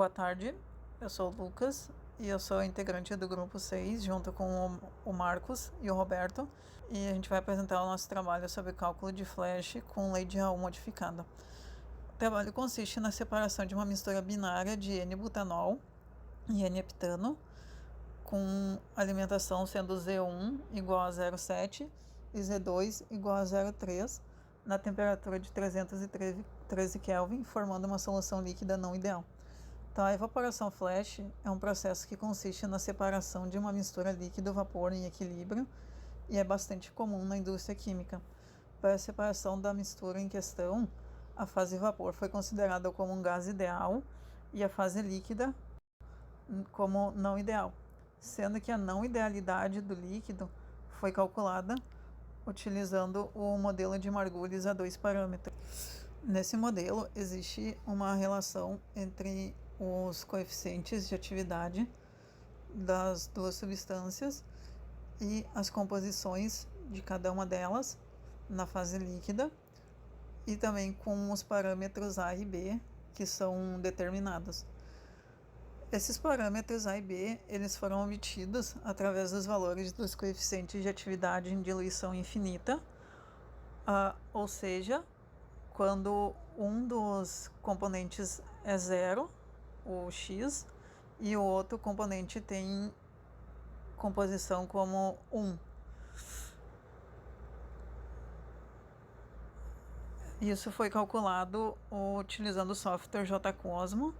Boa tarde, eu sou o Lucas e eu sou integrante do grupo 6, junto com o Marcos e o Roberto, e a gente vai apresentar o nosso trabalho sobre cálculo de Flash com lei de Raul modificada. O trabalho consiste na separação de uma mistura binária de N-butanol e N-heptano, com alimentação sendo Z1 igual a 0,7 e Z2 igual a 0,3, na temperatura de 313 Kelvin, formando uma solução líquida não ideal. Então, a evaporação flash é um processo que consiste na separação de uma mistura líquido-vapor em equilíbrio e é bastante comum na indústria química. Para a separação da mistura em questão, a fase vapor foi considerada como um gás ideal e a fase líquida como não ideal, sendo que a não idealidade do líquido foi calculada utilizando o modelo de Margulis a 2 parâmetros. Nesse modelo, existe uma relação entre os coeficientes de atividade das duas substâncias e as composições de cada uma delas na fase líquida, e também com os parâmetros A e B que são determinados. Esses parâmetros A e B eles foram obtidos através dos valores dos coeficientes de atividade em diluição infinita, ou seja, quando um dos componentes é zero, o X, e o outro componente tem composição como 1. Isso foi calculado utilizando o software JCosmo,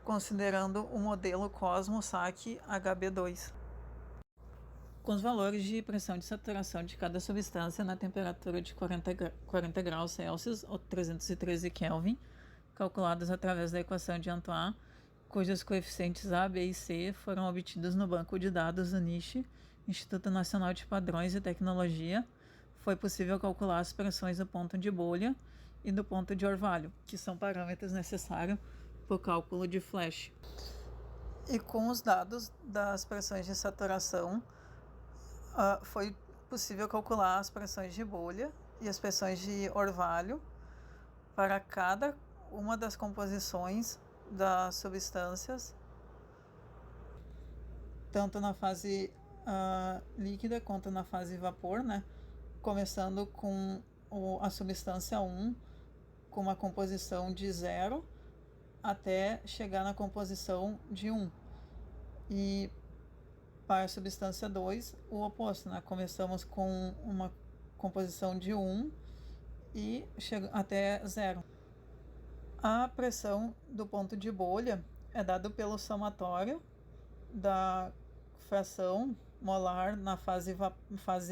considerando o modelo Cosmo SAC HB2. Com os valores de pressão de saturação de cada substância na temperatura de 40 graus Celsius ou 313 Kelvin, calculados através da equação de Antoine, cujos coeficientes A, B e C foram obtidos no banco de dados do NIST, Instituto Nacional de Padrões e Tecnologia, foi possível calcular as pressões do ponto de bolha e do ponto de orvalho, que são parâmetros necessários para o cálculo de flash. E com os dados das pressões de saturação, foi possível calcular as pressões de bolha e as pressões de orvalho para cada uma das composições das substâncias, tanto na fase líquida quanto na fase vapor, né? Começando com a substância 1 com uma composição de 0 até chegar na composição de 1. E para a substância 2, o oposto, né? Começamos com uma composição de 1 e chega até 0. A pressão do ponto de bolha é dada pelo somatório da fração molar na fase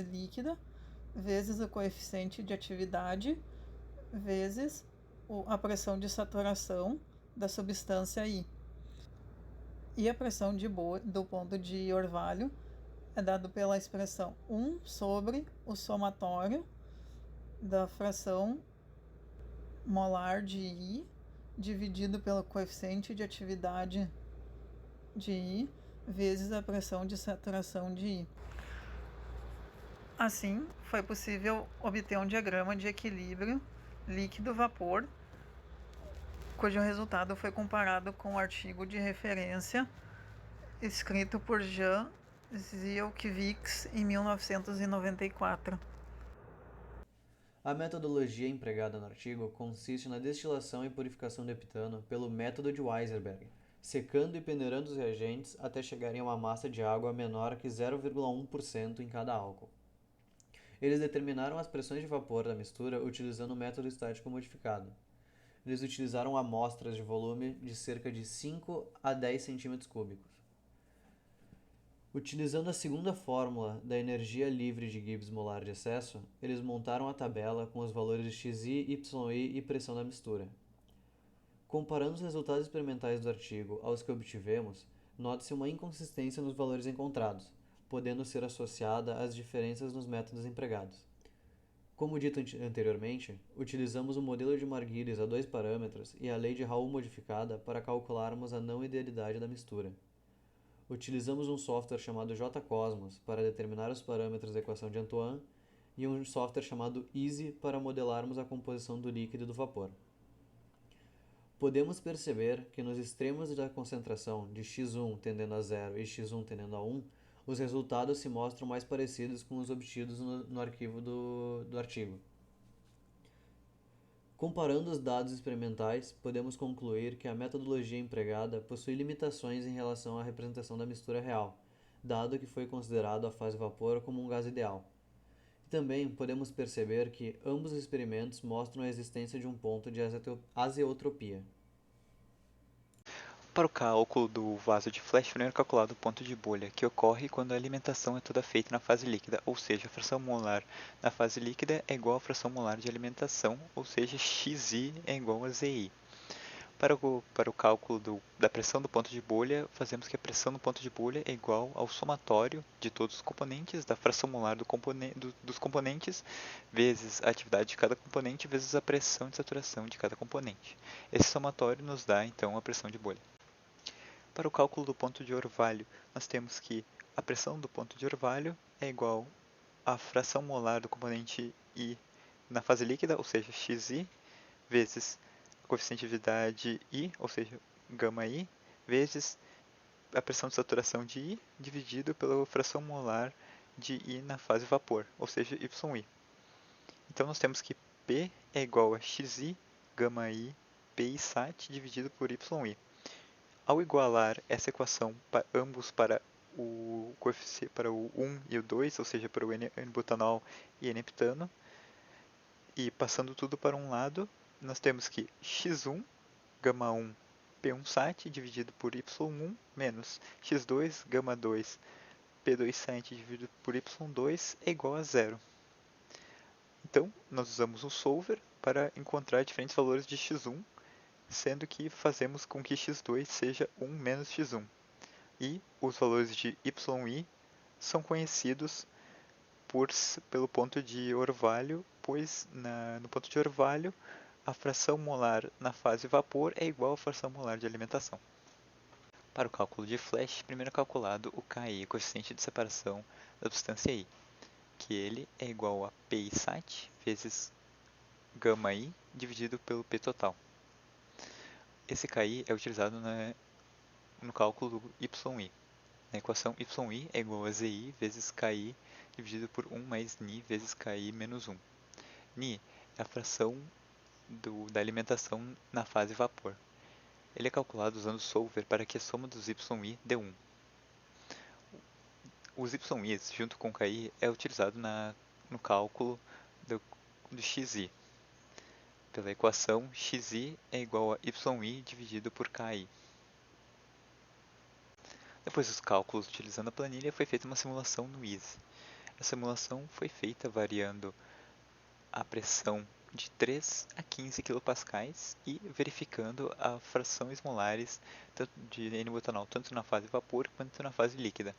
líquida, vezes o coeficiente de atividade, vezes a pressão de saturação da substância I. E a pressão do ponto de orvalho é dado pela expressão 1 sobre o somatório da fração molar de I dividido pelo coeficiente de atividade de I vezes a pressão de saturação de I. Assim, foi possível obter um diagrama de equilíbrio líquido-vapor, cujo resultado foi comparado com o artigo de referência escrito por Jan Zielkiewicz em 1994. A metodologia empregada no artigo consiste na destilação e purificação do heptano pelo método de Weisberg, secando e peneirando os reagentes até chegarem a uma massa de água menor que 0,1% em cada álcool. Eles determinaram as pressões de vapor da mistura utilizando o método estático modificado. Eles utilizaram amostras de volume de cerca de 5 a 10 cm3. Utilizando a segunda fórmula da energia livre de Gibbs molar de excesso, eles montaram a tabela com os valores de Xi, YI e pressão da mistura. Comparando os resultados experimentais do artigo aos que obtivemos, nota-se uma inconsistência nos valores encontrados, podendo ser associada às diferenças nos métodos empregados. Como dito anteriormente, utilizamos o modelo de Margulis a 2 parâmetros e a lei de Raul modificada para calcularmos a não idealidade da mistura. Utilizamos um software chamado JCosmos para determinar os parâmetros da equação de Antoine e um software chamado EASY para modelarmos a composição do líquido e do vapor. Podemos perceber que nos extremos da concentração de x1 tendendo a 0 e x1 tendendo a 1, os resultados se mostram mais parecidos com os obtidos no arquivo do artigo. Comparando os dados experimentais, podemos concluir que a metodologia empregada possui limitações em relação à representação da mistura real, dado que foi considerado a fase vapor como um gás ideal. Também podemos perceber que ambos os experimentos mostram a existência de um ponto de azeotropia. Para o cálculo do vaso de Flash, primeiro é calculado o ponto de bolha, que ocorre quando a alimentação é toda feita na fase líquida, ou seja, a fração molar na fase líquida é igual à fração molar de alimentação, ou seja, Xi é igual a Zi. Para o cálculo da pressão do ponto de bolha, fazemos que a pressão do ponto de bolha é igual ao somatório de todos os componentes, da fração molar dos componentes, vezes a atividade de cada componente, vezes a pressão de saturação de cada componente. Esse somatório nos dá, então, a pressão de bolha. Para o cálculo do ponto de orvalho, nós temos que a pressão do ponto de orvalho é igual à fração molar do componente I na fase líquida, ou seja, Xi, vezes a coeficiente de atividade I, ou seja, gama I, vezes a pressão de saturação de I, dividido pela fração molar de I na fase vapor, ou seja, YI. Então nós temos que P é igual a Xi, gama I, PI sat, dividido por YI. Ao igualar essa equação ambos para o coeficiente para o 1 e o 2, ou seja, para o N-butanol e N-heptano, e passando tudo para um lado, nós temos que x1, gama 1, P1 sat, dividido por y1, menos x2, gama 2, P2 sat, dividido por y2, é igual a zero. Então, nós usamos o solver para encontrar diferentes valores de x1, sendo que fazemos com que x2 seja 1 menos x1. E os valores de yi são conhecidos pelo ponto de orvalho, pois no ponto de orvalho a fração molar na fase vapor é igual à fração molar de alimentação. Para o cálculo de Flash, primeiro é calculado o KI, coeficiente de separação da substância I, que ele é igual a PI sat vezes gama I dividido pelo P total. Esse KI é utilizado no cálculo do YI. Na equação YI é igual a ZI vezes KI dividido por 1 mais Ni vezes KI menos 1. Ni é a fração da alimentação na fase vapor. Ele é calculado usando o solver para que a soma dos YI dê 1. Os YIs junto com KI é utilizado no cálculo do XI. Pela equação XI é igual a YI dividido por KI. Depois dos cálculos utilizando a planilha, foi feita uma simulação no Easy. A simulação foi feita variando a pressão de 3 a 15 kPa e verificando as frações molares de N-butanol tanto na fase vapor quanto na fase líquida.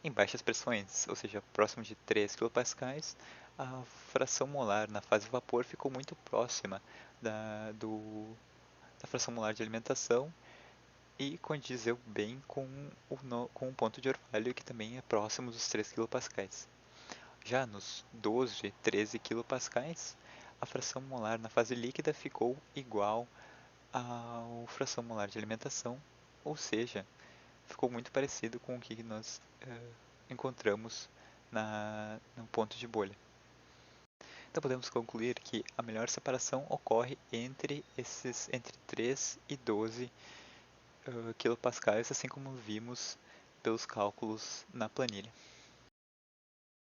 Em baixas pressões, ou seja, próximo de 3 kPa, a fração molar na fase vapor ficou muito próxima da fração molar de alimentação e condizeu bem com o ponto de orvalho, que também é próximo dos 3 kPa. Já nos 12, 13 kPa, a fração molar na fase líquida ficou igual à fração molar de alimentação, ou seja, ficou muito parecido com o que nós encontramos no ponto de bolha. Então podemos concluir que a melhor separação ocorre entre 3 e 12 kPa, assim como vimos pelos cálculos na planilha.